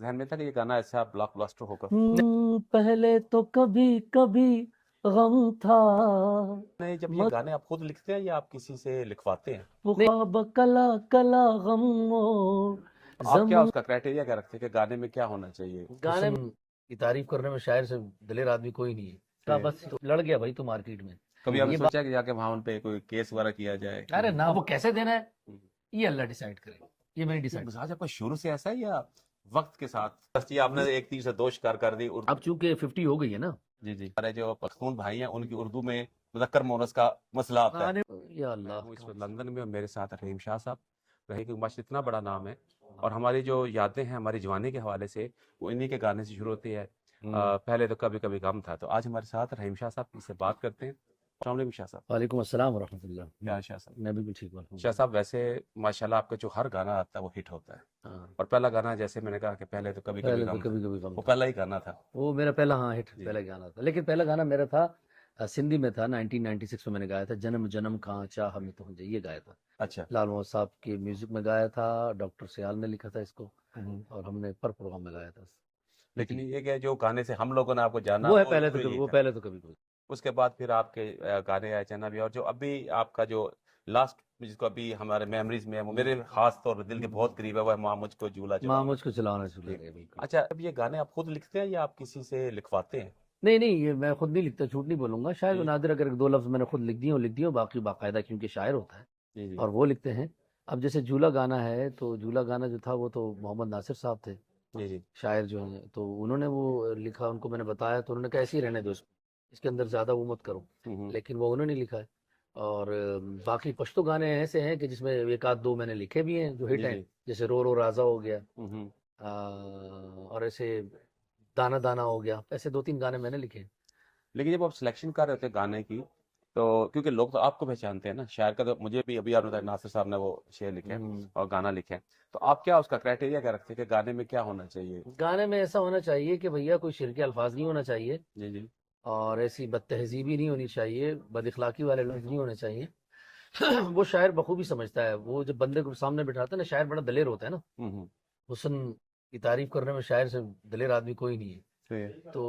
ذہن میں تھا کہ یہ گانا ایسا بلاک بلاسٹر ہوگا؟ پہلے تو کبھی کبھی غم تھا، نہیں، جب یہ گانے آپ خود لکھتے ہیں یا آپ کسی سے لکھواتے ہیں؟ وہ خواب کلا کلا غم آپ کیا اس کا کرائٹیریا کیا رکھتے ہیں کہ گانے میں کیا ہونا چاہیے؟ گانے کی تعریف کرنے میں شاعر سے دلیر آدمی کوئی نہیں ہے، کہا بس لڑ گیا بھائی تو مارکیٹ میں. کبھی آپ نے سوچا کہ جا کے وہاں ان پہ کوئی کیس وغیرہ کیا جائے؟ ارے نہ، وہ کیسے دینا ہے یہ اللہ ڈیسائیڈ کرے، یہ میں ڈیسائیڈ. مزاج آپ کا شروع سے ایسا ہے یا وقت کے ساتھ بس یہ آپ نے ایک تیر سے دو شکار کر دی؟ اب چونکہ 50 ہو گئی ہے نا. جی جی، ہمارے جو پختون بھائی ہیں ان کی اردو میں مذکر مونس کا مسئلہ آتا ہے. یا اللہ، اس وقت لندن میں میرے ساتھ رحیم شاہ صاحب رہے، کہ ماشاء اتنا بڑا نام ہے، اور ہماری جو یادیں ہیں ہماری جوانی کے حوالے سے وہ انہی کے گانے سے شروع ہوتی ہے. پہلے تو کبھی کبھی غم تھا. تو آج ہمارے ساتھ رحیم شاہ صاحب سے بات کرتے ہیں. السلام علیکم شاہ صاحب. وعلیکم السلام ورحمۃ اللہ. کیا شاہ صاحب؟ میں بالکل ٹھیک ہوں. شاہ صاحب ویسے ماشاءاللہ آپ کا جو ہر گانا آتا ہے وہ ہٹ ہوتا ہے، اور پہلا گانا جیسے میں نے کہا کہ پہلے تو کبھی کبھی غم، وہ پہلا ہی گانا تھا. وہ میرا پہلا ہٹ پہلا گانا تھا، لیکن پہلا گانا میرا تھا سندھی میں تھا، 1996 میں نے گایا تھا. جنم جنم کہاں چاہ میں تو یہ گایا تھا. اچھا. لال محمد صاحب کے میوزک میں گایا تھا، ڈاکٹر سیال نے لکھا تھا اس کو، اور ہم نے پر پروگرام میں گایا تھا. لیکن یہ کہ جو گانے سے ہم لوگوں نے آپ کو جانا وہ ہے پہلے تو کبھی اس کے بعد پھر آپ کے گانے آئے چنا بھی، اور جو ابھی آپ کا جو لاسٹ جس کو ابھی ہمارے میموریز میں ہے، وہ میرے خاص طور دل کے بہت قریب ہے، وہ ہے ماں مجھ کو جھولا ماں مجھ کو چلانا چلا. اچھا، اب یہ گانے آپ خود لکھتے ہیں یا آپ کسی سے لکھواتے ہیں؟ نہیں، یہ میں خود نہیں لکھتا، جھوٹ نہیں بولوں گا. شاید نادر اگر ایک دو لفظ میں نے خود لکھ دیے ہوں، باقی باقاعدہ کیونکہ شاعر ہوتا ہے اور وہ لکھتے ہیں. اب جیسے جھولا گانا ہے، تو جھولا گانا جو تھا وہ تو محمد ناصر صاحب تھے شاعر جو ہیں، تو انہوں نے وہ لکھا. ان کو میں نے بتایا تو انہوں نے کہا ایسے ہی رہنے دو، اس کے اندر زیادہ وہ مت کرو، لیکن وہ انہوں نے لکھا ہے. اور باقی پشتو گانے ایسے ہیں کہ جس میں ایک آدھ دو میں نے لکھے بھی ہیں جو ہٹ ہیں، جیسے رو رو رازا ہو گیا، اور ایسے دانا دانا ہو گیا. ایسے دو تین گانے میں نے لکھے. لیکن جب آپ سلیکشن کر رہے ہوتے گانے کی، تو کیونکہ لوگ تو آپ کو پہچانتے ہیں نا، شاعر کا تو مجھے بھی ابھی آپ نے ناصر صاحب نے وہ شعر لکھے اور گانا لکھے، تو آپ کیا اس کا کرائٹیریا کیا رکھتے ہیں کہ گانے میں کیا ہونا چاہیے؟ گانے میں ایسا ہونا چاہیے کہ بھیا کوئی شرکی الفاظ نہیں ہونا چاہیے، جی اور ایسی بد تہذیبی نہیں ہونی چاہیے، بد اخلاقی والے لفظ نہیں ہونے چاہیے. وہ شاعر بخوبی سمجھتا ہے. وہ جب بندے کو سامنے بٹھاتا ہے نا، شاعر بڑا دلیر ہوتا ہے نا. حسن کی تعریف کرنے میں شاعر سے دلیر آدمی کوئی نہیں ہے. تو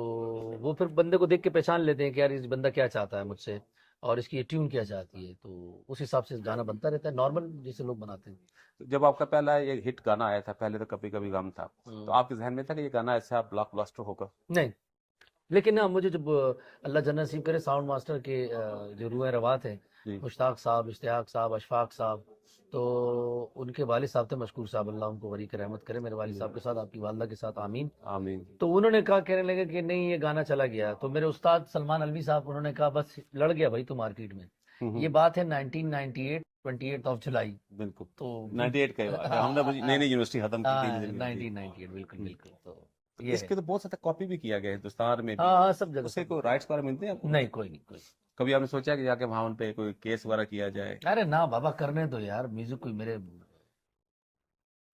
وہ پھر بندے کو دیکھ کے پہچان لیتے ہیں کہ یار یہ بندہ کیا چاہتا ہے مجھ سے، اور اس کی یہ ٹیون کیا چاہتی ہے. تو اس حساب سے گانا بنتا رہتا ہے نارمل جیسے لوگ بناتے ہیں. جب آپ کا پہلا یہ ہٹ گانا آیا تھا، پہلے تو کبھی کبھی غم تھا، تو آپ کے ذہن میں تھا کہ یہ گانا ایسا بلاک بلاسٹر ہوگا؟ نہیں، لیکن نا مجھے جب اللہ جنت نصیب کرے ساؤنڈ ماسٹر کے جو روح روات ہیں، مشتاق صاحب، اشتیاق صاحب، اشفاق صاحب، تو ان کے والد صاحب تھے مشکور صاحب، اللہ ان کو غریق کی رحمت کرے، میرے والد صاحب کے ساتھ، آپ کی والدہ کے ساتھ، آمین آمین. تو انہوں نے کہا، کہنے لگے کہ نہیں یہ گانا چلا گیا. تو میرے استاد سلمان الوی صاحب انہوں نے کہا بس لڑ گیا بھائی تو مارکیٹ میں. یہ بات ہے 1998 28 جولائی. بالکل تو 98 کا ہم نے نئی یونیورسٹی ختم کی تھی. 1998 بالکل. تو اس کے تو بہت زیادہ کاپی بھی کیا گیا ہندوستان میں. ہاں سب جگہ. اس کے کوئی رائٹس وغیرہ ملتے ہیں آپ کو؟ نہیں، کوئی نہیں. کبھی آپ نے سوچا کہ جا کے وہاں ان پہ کوئی کیس وغیرہ کیا جائے؟ ارے نہ بابا، کرنے دو یار. میوزک کوئی میرے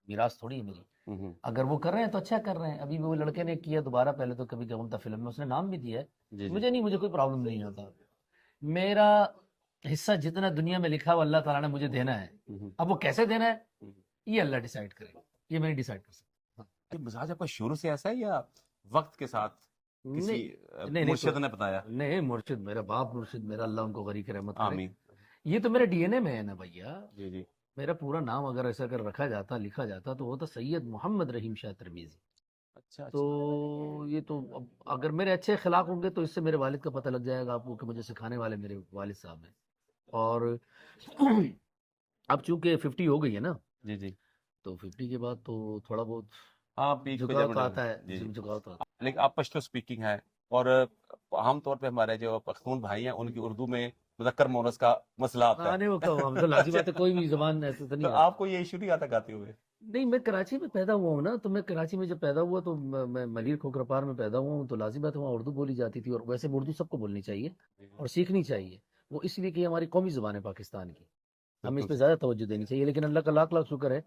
میراث تھوڑی ہے میری. اگر وہ کر رہے ہیں تو اچھا کر رہے ہیں. ابھی وہ لڑکے نے کیا دوبارہ، پہلے تو کبھی غم تھا فلم میں اس نے نام بھی دیا ہے. مجھے کوئی پرابلم نہیں ہوتا. میرا حصہ جتنا دنیا میں لکھا ہوا اللہ تعالیٰ نے مجھے دینا ہے. اب وہ کیسے دینا ہے یہ اللہ ڈیسائیڈ کرے، یہ میں نہیں ڈیسائیڈ کر سکتا. مزاج آپ کا شروع سے ایسا ہے یا وقت کے ساتھ کسی مرشد نے بتایا؟ نہیں، مرشد میرا باپ مرشد میرا، اللہ ان کو غریق کی رحمت کرے. آمین. یہ تو میرے ڈی این اے میں ہے نا بھیا. جی. میرا پورا نام اگر ایسا کر رکھا جاتا، لکھا جاتا، تو وہ تو سید محمد رحیم شاہ ترمیزی. اچھا. تو یہ تو اگر میرے اچھے اخلاق ہوں گے تو اس سے میرے والد کا پتہ لگ جائے گا آپ کو کہ مجھے سکھانے والے میرے والد صاحب ہیں. اور اب چونکہ 50 ہو گئی ہے نا، جی تو 50 کے بعد تو تھوڑا بہت جھکاؤ تو آتا ہے. جھکاؤ تو آتا ہے. لیکن آپ پشتو اسپیکنگ ہے، اور عام طور پہ ہمارے جو پختون بھائی ہیں ان کی اردو میں مذکر مونس کا مسئلہ آتا ہے. وہ تو لازمی بات ہے، کوئی بھی زبان ایسا تو نہیں. آپ کو یہ ایشو نہیں آتا گاتے ہوئے؟ نہیں، میں کراچی میں پیدا ہوا ہوں نا، تو میں کراچی میں جب پیدا ہوا تو میں ملیر کھوکھرپار میں پیدا ہوا ہوں، تو لازمی بات ہے وہاں اردو بولی جاتی تھی. اور ویسے اردو سب کو بولنی چاہیے اور سیکھنی چاہیے. وہ اس لیے کہ ہماری قومی زبان ہے پاکستان کی، ہمیں اس پہ زیادہ توجہ دینی چاہیے. لیکن اللہ کا لاکھ لاکھ شکر ہے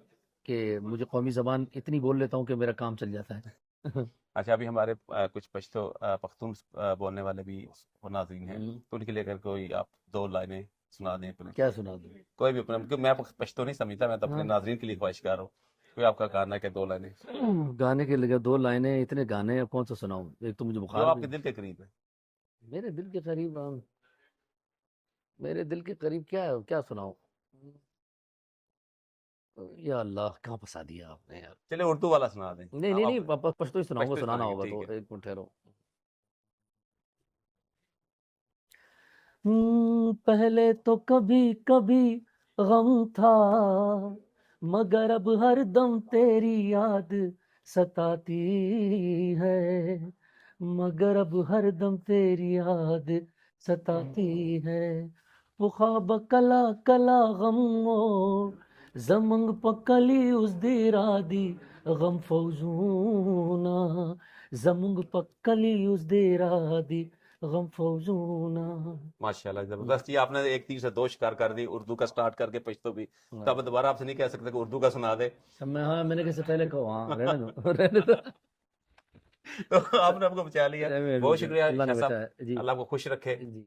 کہ مجھے قومی زبان اتنی بول لیتا ہوں کہ میرا کام چل جاتا ہے. اچھا، ابھی ہمارے کچھ پختون بولنے والے بھی ناظرین ہیں، تو ان کے لیے اگر کوئی آپ دو لائنیں سنا دیں. کیا سنا دوں؟ کوئی بھی، میں پشتو نہیں سمجھتا، میں تو اپنے ناظرین کے لیے خواہش کر رہا ہوں. کوئی آپ کا گانا کے 2 لائنیں گانے کے لگے 2 لائنیں، اتنے گانے اب کون سا سناؤں؟ ایک تو مجھے جو بخار آپ بھی کے دل کے قریب ہے. میرے دل کے قریب میرے دل کے قریب کیا سناؤں؟ یا اللہ کہاں پھنسا دیا آپ نے یار. چلے اردو والا سنا دیں. نہیں نہیں نہیں، پشتو ہی سناؤں گا، پشتو سنانا سنائیں گے، ہوگا تو ٹھیک ہے. ایک منٹ ٹھہرو. پہلے تو کبھی کبھی غم تھا، مگر اب ہر دم تیری یاد ستاتی ہے، مگر اب ہر دم تیری یاد ستاتی ہے. وہ خواب کلا کلا غم زمنگ پکلی اس دیرا دی غم فوزونا، زمنگ پکلی اس دیرا دی غم فوزونا. ماشاءاللہ زبردست. یہ آپ نے ایک تیر سے 2 شکار کر دی، اردو کا سٹارٹ کر کے پشتو بھی. تو اب دوبارہ آپ سے نہیں کہہ سکتے کہ اردو کا سنا دے. میں نے کیسے پہلے کہا ہاں رہنے دو رہنے دو. تو آپ نے ہم کو بچا لیا. بہت شکریہ اللہ نے شاہ صاحب. بچایا جی. اللہ آپ کو خوش رکھے. جی